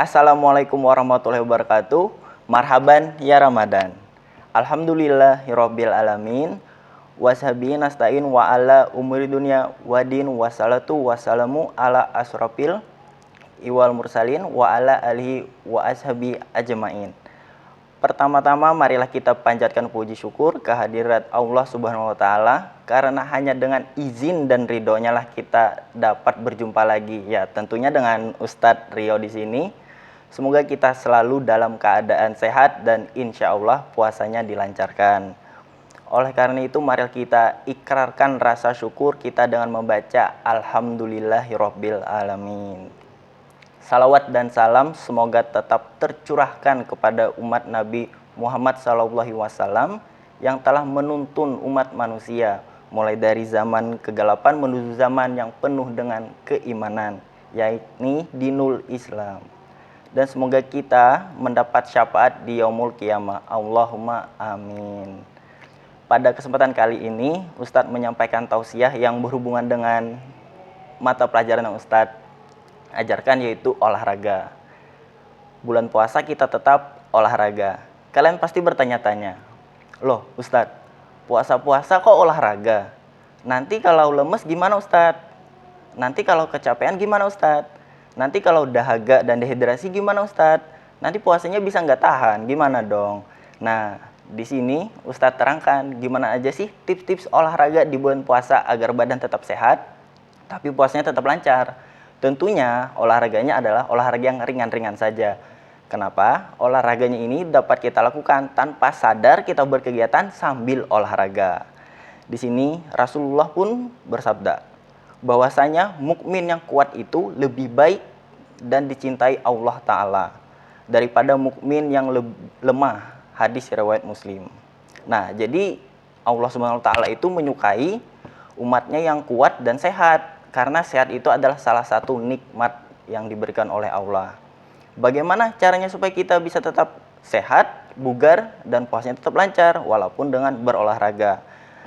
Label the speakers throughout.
Speaker 1: Assalamualaikum warahmatullahi wabarakatuh. Marhaban ya Ramadan. Alhamdulillahirabbil alamin. Washabi nasta'in wa ala umuri dunya wadin wassalatu wassalamu ala asrofil iwal mursalin wa ala alihi wa ashabi ajmain. Pertama-tama marilah kita panjatkan puji syukur kehadirat Allah Subhanahu wa taala, karena hanya dengan izin dan ridhonya lah kita dapat berjumpa lagi, ya tentunya dengan Ustadz Rio di sini. Semoga kita selalu dalam keadaan sehat dan insya Allah puasanya dilancarkan. Oleh karena itu marilah kita ikrarkan rasa syukur kita dengan membaca Alhamdulillahirabbil alamin. Salawat dan salam semoga tetap tercurahkan kepada umat Nabi Muhammad SAW yang telah menuntun umat manusia mulai dari zaman kegelapan menuju zaman yang penuh dengan keimanan, yakni dinul Islam. Dan semoga kita mendapat syafaat di yaumul qiyamah. Allahumma amin. Pada kesempatan kali ini Ustadz menyampaikan tausiah yang berhubungan dengan mata pelajaran yang Ustadz ajarkan, yaitu olahraga. Bulan puasa kita tetap olahraga. Kalian pasti bertanya-tanya, loh Ustadz, puasa-puasa kok olahraga? Nanti kalau lemes gimana Ustadz? Nanti kalau kecapean gimana Ustadz? Nanti kalau dahaga dan dehidrasi gimana Ustadz? Nanti puasanya bisa nggak tahan, gimana dong? Nah, di sini Ustadz terangkan gimana aja sih tips-tips olahraga di bulan puasa agar badan tetap sehat, tapi puasanya tetap lancar. Tentunya olahraganya adalah olahraga yang ringan-ringan saja. Kenapa? Olahraganya ini dapat kita lakukan tanpa sadar kita berkegiatan sambil olahraga. Di sini Rasulullah pun bersabda bahwasanya mukmin yang kuat itu lebih baik dan dicintai Allah Ta'ala daripada mukmin yang lemah. Hadis riwayat Muslim. Nah, jadi Allah Subhanahu wa taala itu menyukai umatnya yang kuat dan sehat. Karena sehat itu adalah salah satu nikmat yang diberikan oleh Allah. Bagaimana caranya supaya kita bisa tetap sehat, bugar, dan puasanya tetap lancar walaupun dengan berolahraga?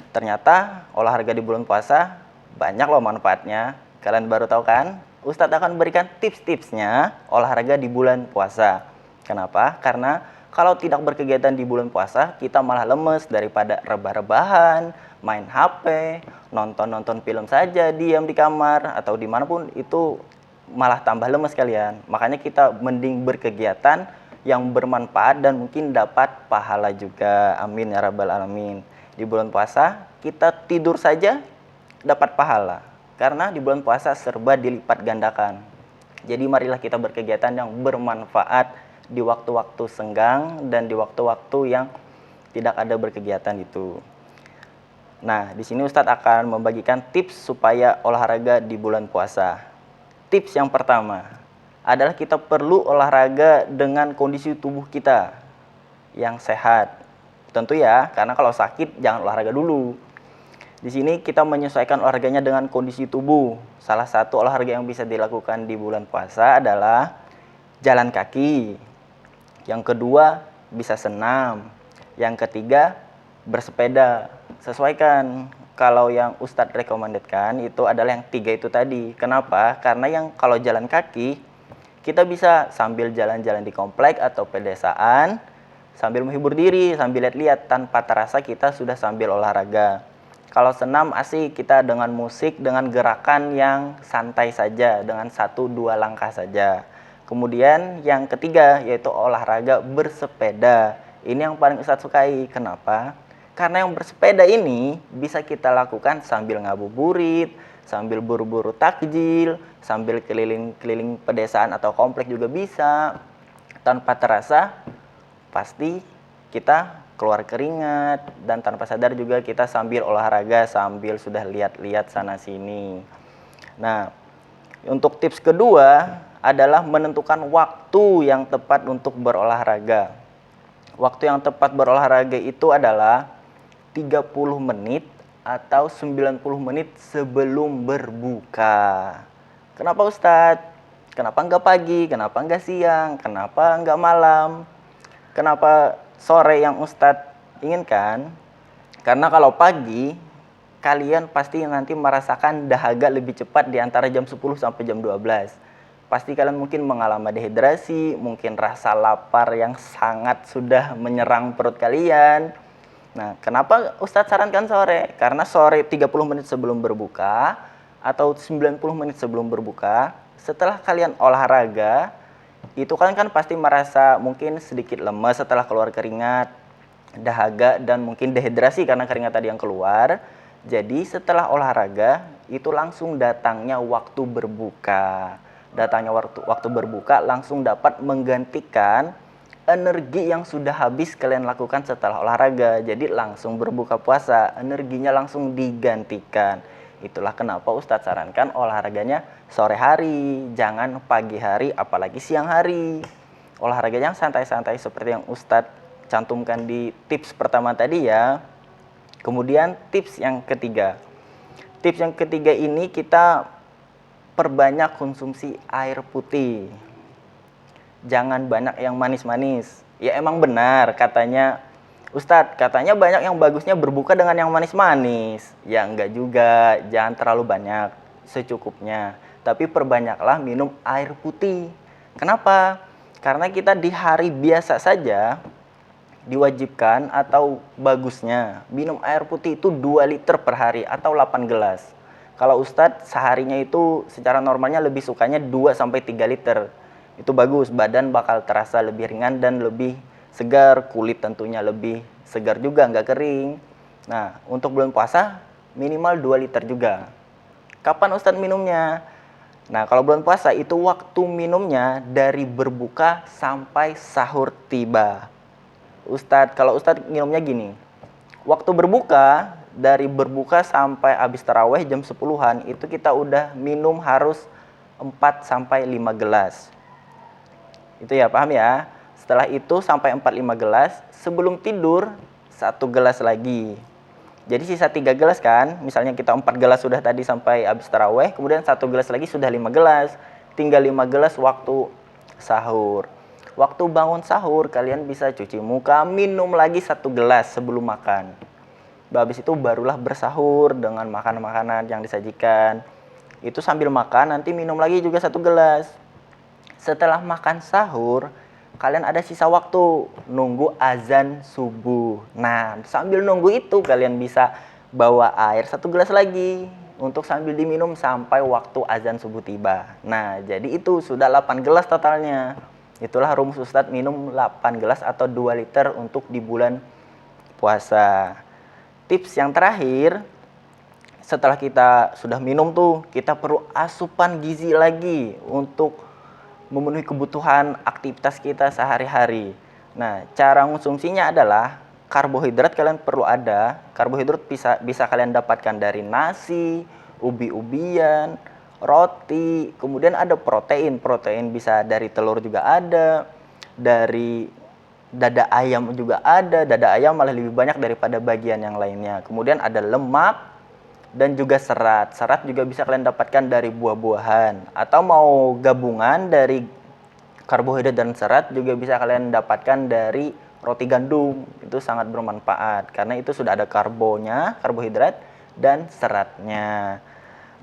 Speaker 1: Ternyata olahraga di bulan puasa banyak loh manfaatnya. Kalian baru tahu kan? Ustadz akan berikan tips-tipsnya olahraga di bulan puasa. Kenapa? Karena kalau tidak berkegiatan di bulan puasa, kita malah lemes daripada rebah-rebahan, main HP, nonton film saja, diam di kamar, atau dimanapun, itu malah tambah lemes kalian. Makanya kita mending berkegiatan yang bermanfaat dan mungkin dapat pahala juga. Amin ya rabbal alamin. Di bulan puasa, kita tidur saja dapat pahala. Karena di bulan puasa serba dilipat gandakan. Jadi marilah kita berkegiatan yang bermanfaat di waktu-waktu senggang dan di waktu-waktu yang tidak ada berkegiatan itu. Nah, di sini Ustadz akan membagikan tips supaya olahraga di bulan puasa. Tips yang pertama adalah kita perlu olahraga dengan kondisi tubuh kita yang sehat. Tentu ya, karena kalau sakit jangan olahraga dulu. Di sini kita menyesuaikan olahraganya dengan kondisi tubuh. Salah satu olahraga yang bisa dilakukan di bulan puasa adalah jalan kaki. Yang kedua, bisa senam. Yang ketiga, bersepeda. Sesuaikan. Kalau yang Ustadz rekomendasikan itu adalah yang 3 itu tadi. Kenapa? Karena yang kalau jalan kaki, kita bisa sambil jalan-jalan di komplek atau pedesaan, sambil menghibur diri, sambil lihat-lihat, tanpa terasa kita sudah sambil olahraga. Kalau senam asik, kita dengan musik, dengan gerakan yang santai saja, dengan 1-2 langkah saja. Kemudian yang ketiga yaitu olahraga bersepeda. Ini yang paling Ustadz sukai. Kenapa? Karena yang bersepeda ini bisa kita lakukan sambil ngabuburit, sambil buru-buru takjil, sambil keliling-keliling pedesaan atau komplek juga bisa. Tanpa terasa pasti kita keluar keringat, dan tanpa sadar juga kita sambil olahraga, sambil sudah lihat-lihat sana sini. Nah, untuk tips kedua adalah menentukan waktu yang tepat untuk berolahraga. Waktu yang tepat berolahraga itu adalah 30 menit atau 90 menit sebelum berbuka. Kenapa Ustadz? Kenapa enggak pagi? Kenapa enggak siang? Kenapa enggak malam? Kenapa sore yang Ustadz inginkan? Karena kalau pagi, kalian pasti nanti merasakan dahaga lebih cepat di antara jam 10 sampai jam 12. pasti kalian mungkin mengalami dehidrasi, mungkin rasa lapar yang sangat sudah menyerang perut kalian. Nah, kenapa Ustadz sarankan sore? Karena sore 30 menit sebelum berbuka atau 90 menit sebelum berbuka, setelah kalian olahraga, itu kalian kan pasti merasa mungkin sedikit lemas setelah keluar keringat, dahaga, dan mungkin dehidrasi karena keringat tadi yang keluar. Jadi setelah olahraga, itu langsung datangnya waktu berbuka. Datangnya waktu berbuka langsung dapat menggantikan energi yang sudah habis kalian lakukan setelah olahraga. Jadi langsung berbuka puasa, energinya langsung digantikan. Itulah kenapa Ustadz sarankan olahraganya sore hari, jangan pagi hari apalagi siang hari. Olahraganya santai-santai seperti yang Ustadz cantumkan di tips pertama tadi ya. Kemudian tips yang ketiga. Tips yang ketiga ini kita perbanyak konsumsi air putih. Jangan banyak yang manis-manis. Ya emang benar katanya Ustadz, katanya banyak yang bagusnya berbuka dengan yang manis-manis. Ya enggak juga, jangan terlalu banyak, secukupnya. Tapi perbanyaklah minum air putih. Kenapa? Karena kita di hari biasa saja diwajibkan atau bagusnya minum air putih itu 2 liter per hari atau 8 gelas. Kalau Ustadz seharinya itu secara normalnya lebih sukanya 2-3 liter. Itu bagus, badan bakal terasa lebih ringan dan lebih segar, kulit tentunya lebih segar juga, nggak kering. Nah, untuk bulan puasa minimal 2 liter juga. Kapan Ustadz minumnya? Nah, kalau bulan puasa itu waktu minumnya dari berbuka sampai sahur tiba. Kalau Ustadz minumnya gini, waktu berbuka, dari berbuka sampai habis taraweh jam 10-an, itu kita udah minum harus 4-5 gelas. Itu ya, paham ya? Setelah itu sampai 4-5 gelas, sebelum tidur 1 gelas lagi. Jadi sisa 3 gelas kan, misalnya kita 4 gelas sudah tadi sampai habis taraweh, kemudian 1 gelas lagi sudah 5 gelas. Tinggal 5 gelas waktu sahur. Waktu bangun sahur, kalian bisa cuci muka, minum lagi 1 gelas sebelum makan. Habis itu barulah bersahur dengan makanan-makanan yang disajikan. Itu sambil makan, nanti minum lagi juga 1 gelas. Setelah makan sahur, kalian ada sisa waktu nunggu azan subuh. Nah, sambil nunggu itu kalian bisa bawa air 1 gelas lagi untuk sambil diminum sampai waktu azan subuh tiba. Nah, jadi itu sudah 8 gelas totalnya. Itulah rumus Ustadz minum 8 gelas atau 2 liter untuk di bulan puasa. Tips yang terakhir, setelah kita sudah minum tuh, kita perlu asupan gizi lagi untuk memenuhi kebutuhan aktivitas kita sehari-hari. Nah, cara konsumsinya adalah karbohidrat kalian perlu ada. Karbohidrat bisa kalian dapatkan dari nasi, ubi-ubian, roti, kemudian ada protein. Protein bisa dari telur juga ada, dari dada ayam juga ada. Dada ayam malah lebih banyak daripada bagian yang lainnya. Kemudian ada lemak dan juga serat. Serat juga bisa kalian dapatkan dari buah-buahan. Atau mau gabungan dari karbohidrat dan serat juga bisa kalian dapatkan dari roti gandum. Itu sangat bermanfaat karena itu sudah ada karbonya, karbohidrat dan seratnya.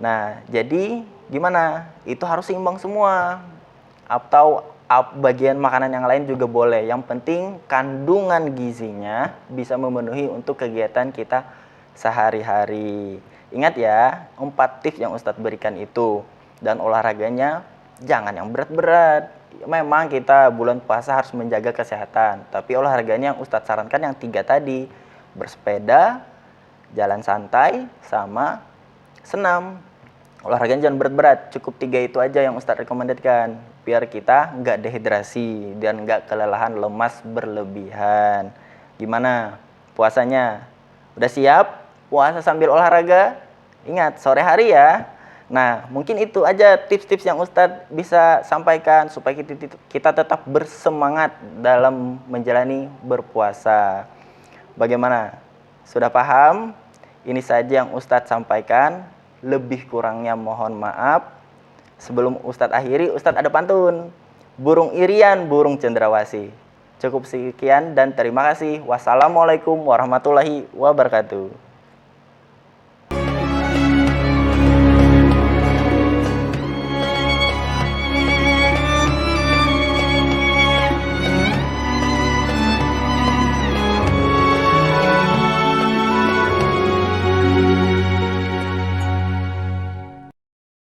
Speaker 1: Nah, jadi gimana? Itu harus seimbang semua. Atau bagian makanan yang lain juga boleh. Yang penting kandungan gizinya bisa memenuhi untuk kegiatan kita sehari-hari. Ingat ya, 4 tips yang Ustadz berikan itu. Dan olahraganya jangan yang berat-berat. Memang kita bulan puasa harus menjaga kesehatan. Tapi olahraganya yang Ustadz sarankan yang 3 tadi. Bersepeda, jalan santai, sama senam. Olahraganya jangan berat-berat, cukup 3 itu aja yang Ustadz rekomendasikan. Biar kita nggak dehidrasi dan nggak kelelahan lemas berlebihan. Gimana puasanya? Udah siap? Puasa sambil olahraga? Ingat, sore hari ya. Nah, mungkin itu aja tips-tips yang Ustadz bisa sampaikan supaya kita tetap bersemangat dalam menjalani berpuasa. Bagaimana? Sudah paham? Ini saja yang Ustadz sampaikan. Lebih kurangnya mohon maaf. Sebelum Ustadz akhiri, Ustadz ada pantun. Burung irian, burung cendrawasih. Cukup sekian dan terima kasih. Wassalamualaikum warahmatullahi wabarakatuh.